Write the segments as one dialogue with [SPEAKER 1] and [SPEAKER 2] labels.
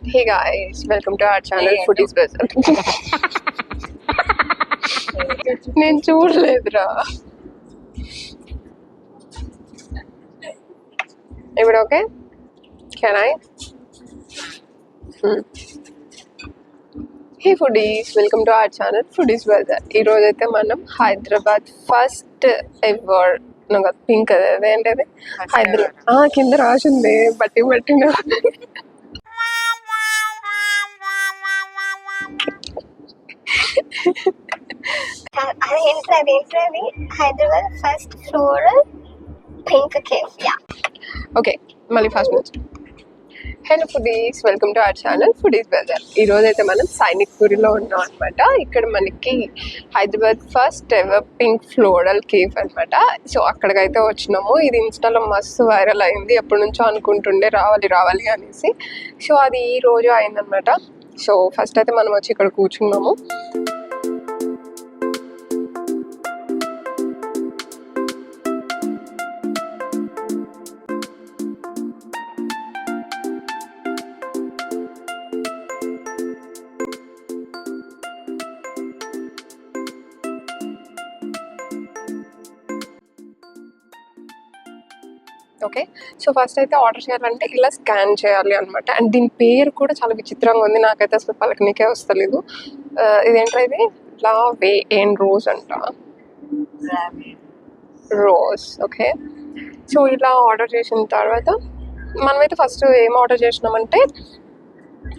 [SPEAKER 1] Hey guys, welcome to our channel Foodies Bazaar. నేను చూడలేదురా. ఇప్పుడు okay? Can I? Hey foodies, welcome to our channel Foodies Bazaar. ఈ రోజు అయితే మనం Hyderabad first ever నాకు పింక్ అదేంటది హైదరాబాద్ కింద రాసింది బట్టిన
[SPEAKER 2] అదేంటది Hyderabad first floral pink cafe.
[SPEAKER 1] Okay మళ్ళీ ఫస్ట్ నుంచి. Hello foodies, welcome to our channel foodies bazaar. ఈరోజు అయితే మనం సైనిక్ పూరిలో ఉన్నాం అనమాట. ఇక్కడ మనకి Hyderabad first ever pink floral cafe అనమాట. సో అక్కడికైతే వచ్చినాము. ఇది ఇన్స్టాలో మస్తు వైరల్ అయింది, ఎప్పటి నుంచో అనుకుంటుండే రావాలి అనేసి. సో అది ఈ రోజు అయిందనమాట. సో ఫస్ట్ అయితే మనం వచ్చి ఇక్కడ కూర్చున్నాము. ఓకే, సో ఫస్ట్ అయితే ఆర్డర్ చేయాలంటే ఇలా స్కాన్ చేయాలి అనమాట. అండ్ దీని పేరు కూడా చాలా విచిత్రంగా ఉంది, నాకైతే అసలు పలకనికే వస్తలేదు. ఇదేంటో ఇది వే అండ్ రోజ్ అంట, రోజ్. ఓకే, సో ఇలా ఆర్డర్ చేసిన తర్వాత మనమైతే ఫస్ట్ ఏం ఆర్డర్ చేసినామంటే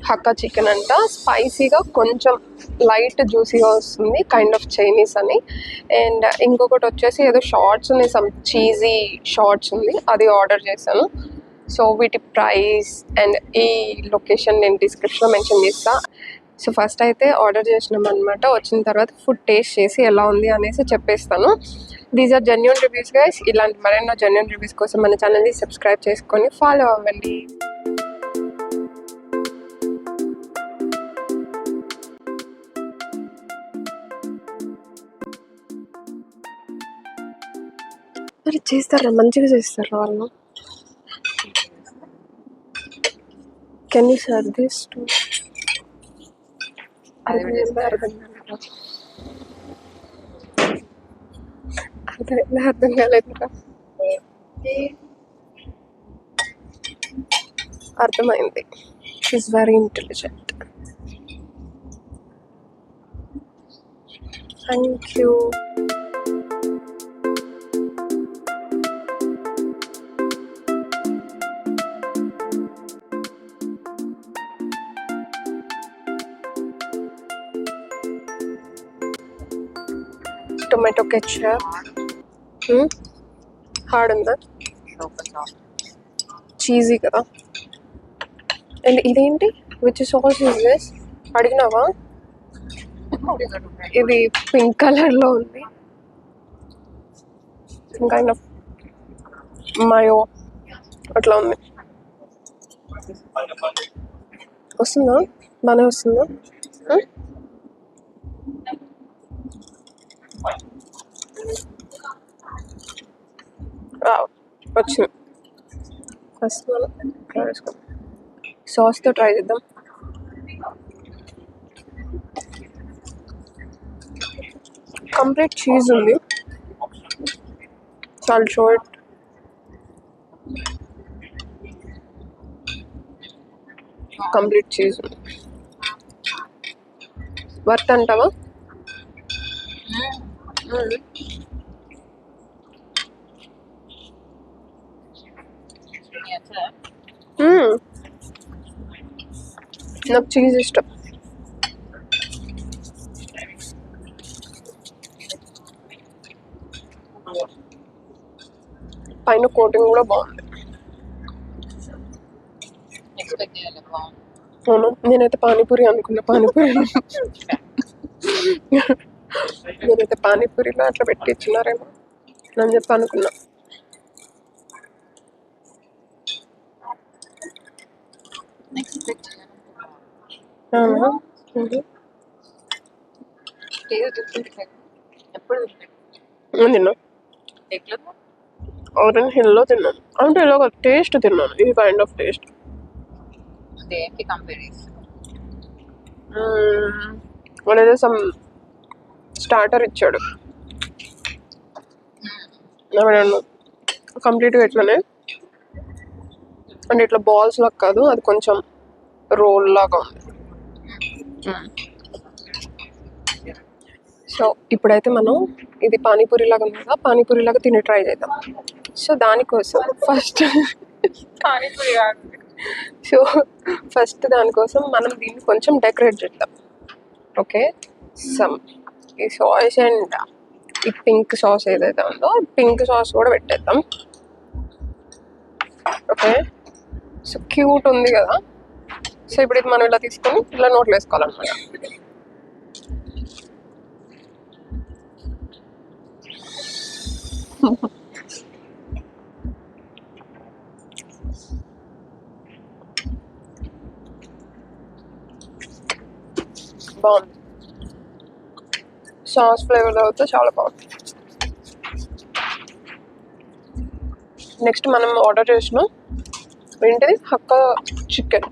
[SPEAKER 1] హక్కా చికెన్ అంట. స్పైసీగా కొంచెం లైట్ జ్యూసీగా వస్తుంది, కైండ్ ఆఫ్ చైనీస్ అని. అండ్ ఇంకొకటి వచ్చేసి ఏదో షార్ట్స్ ఉన్నాయి, సమ్ చీజీ షార్ట్స్ ఉంది, అది ఆర్డర్ చేశాను. సో వీటి ప్రైస్ అండ్ ఈ లొకేషన్ నేను డిస్క్రిప్షన్లో మెన్షన్ చేస్తాను. సో ఫస్ట్ అయితే ఆర్డర్ చేసినాం అనమాట. వచ్చిన తర్వాత ఫుడ్ టేస్ట్ చేసి ఎలా ఉంది అనేసి చెప్పేస్తాను. These are genuine reviews guys. ఇలాంటి మరెన్నో జెన్యూన్ రివ్యూస్ కోసం మన ఛానల్ని సబ్స్క్రైబ్ చేసుకొని ఫాలో అవ్వండి. మరి చేస్తారా, మంచిగా చేస్తారా వాళ్ళు? Can you serve this to అర్థం కాలేదు. అర్థమైంది, is very intelligent. Thank you. Tomato ketchup hard ఉందా, చీజీ కదా. అండ్ ఇదేంటి, విచ్ సాస్ ఇస్ దిస్ అడిగినావా? ఇది పింక్ కలర్లో ఉంది, కైండ్ ఆఫ్ మయో అట్లా ఉంది. వస్తుందా, బాగానే వస్తుందా? వచ్చింది. ఫస్ట్ మనం ట్రై చేసుకోండి, సాస్తో ట్రై చేద్దాం. కంప్లీట్ చీజ్ ఉంది, చాలా షార్ట్. కంప్లీట్ చీజ్ ఉంది. వర్త్ అంటావా? నాకు చీజ్ ఇష్టం. పైన కోటింగ్ కూడా బాగుంది. అవును, నేనైతే పానీపూరి అనుకున్నా. నేనైతే పానీపూరిలో అట్లా పెట్టి ఇచ్చినారేమో అని చెప్పి అనుకున్నా. తిన్నా, ఆరెంజ్ హిల్లో తిన్నాను. అంటే ఇలాగ టేస్ట్ తిన్నాను, ఇది కైండ్ ఆఫ్ టేస్ట్.
[SPEAKER 3] దేనికి కంపేర్ చేస్తాం?
[SPEAKER 1] మనైతే సమ్ స్టార్టర్ ఇచ్చాడు కంప్లీట్గా ఇట్లనే, అంటే ఇట్లా బాల్స్ లాగా కాదు, అది కొంచెం రోల్ లాగా ఉంది. సో ఇప్పుడైతే మనం ఇది పానీపూరి లాగా ఉంది కదా, పానీపూరి లాగా తిని ట్రై చేద్దాం. సో దానికోసం దానికోసం మనం దీన్ని కొంచెం డెకరేట్ చేద్దాం. ఓకే, సమ్ ఈ సాస్ అండ్ ఈ పింక్ సాస్ ఏదైతే ఉందో పింక్ సాస్ కూడా పెట్టేద్దాం. ఓకే, సో క్యూట్ ఉంది కదా. సో ఇప్పుడు ఇది మనం ఇలా తీసుకొని ఇలా నోట్లో వేసుకోవాలన్నమాట. బాగుంది, సాస్ ఫ్లేవర్ అవుతే చాలా బాగుంది. నెక్స్ట్ మనం ఆర్డర్ చేసిన ఏంటిది హక్కా చికెన్.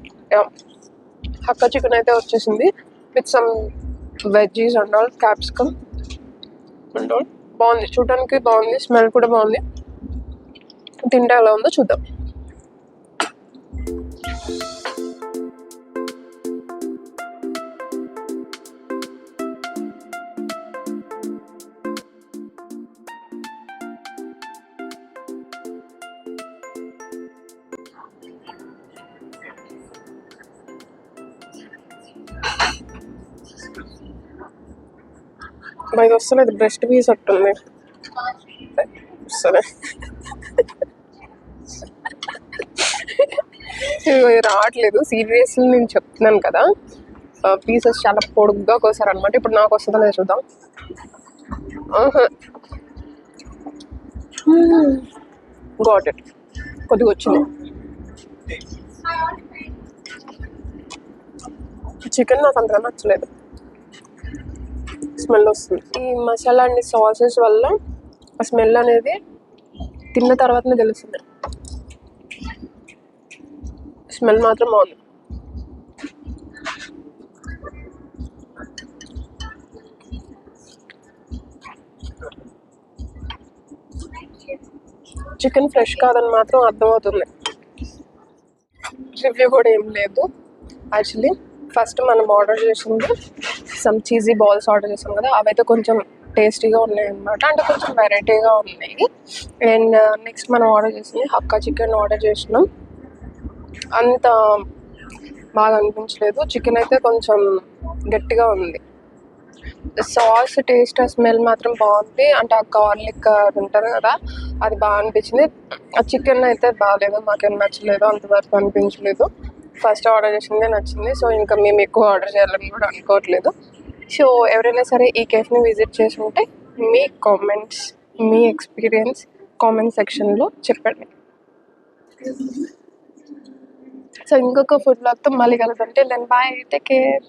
[SPEAKER 1] హక్కా చికెన్ అయితే వచ్చేసింది with some veggies and all, capsicum and all. బాగుంది, చూడడానికి బాగుంది, స్మెల్ కూడా బాగుంది. తింటే ఎలా ఉందో చూద్దాం. ఇది వస్తలేదు, బ్రెస్ట్ పీస్ అట్టుంది. సరే ఇది రావట్లేదు, సీరియస్ నేను చెప్తున్నాను కదా. పీసెస్ చాలా పొడుగ్గా కోసారు అనమాట. ఇప్పుడు నాకు వస్తుందో లేదు చూద్దాం. గాట్ ఇట్, కొద్దిగా వచ్చింది. చికెన్ నాకు అంతగా నచ్చలేదు, స్మెల్ వస్తుంది. ఈ మసాలా అండ్ సాసెస్ వల్ల ఆ స్మెల్ అనేది తిన్న తర్వాతనే తెలుస్తుంది. స్మెల్ మాత్రం బాగుంది. చికెన్ ఫ్రెష్ కాదని మాత్రం అర్థమవుతుంది. రివ్యూ కూడా ఏం లేదు యాక్చువల్లీ. ఫస్ట్ మనం ఆర్డర్ చేసింది సమ్ చీజీ బాల్స్ ఆర్డర్ చేసాం కదా, అవైతే కొంచెం టేస్టీగా ఉన్నాయి అనమాట, అంటే కొంచెం వెరైటీగా ఉన్నాయి. అండ్ నెక్స్ట్ మనం ఆర్డర్ చేసింది హక్కా చికెన్ ఆర్డర్ చేసినాం. అంత బాగా అనిపించలేదు, చికెన్ అయితే కొంచెం గట్టిగా ఉంది. సాస్ టేస్ట్ స్మెల్ మాత్రం బాగుంది, అంటే ఆ గార్లిక్ ఉంటుంది కదా అది బాగా అనిపించింది. ఆ చికెన్ అయితే బాగాలేదు, మాకేం నచ్చలేదు, అంతవరకు అనిపించలేదు. ఫస్ట్ ఆర్డర్ చేసిందే నచ్చింది. సో ఇంకా మేము ఎక్కువ ఆర్డర్ చేయాలని కూడా అనుకోవట్లేదు. సో ఎవరైనా సరే ఈ కేఫ్ని విజిట్ చేసి ఉంటే మీ కామెంట్స్, మీ ఎక్స్పీరియన్స్ కామెంట్ సెక్షన్లో చెప్పండి. సో ఇంకొక ఫుడ్ బ్లాగ్తో మళ్ళీ కలుద్దాం. Then bye, take care.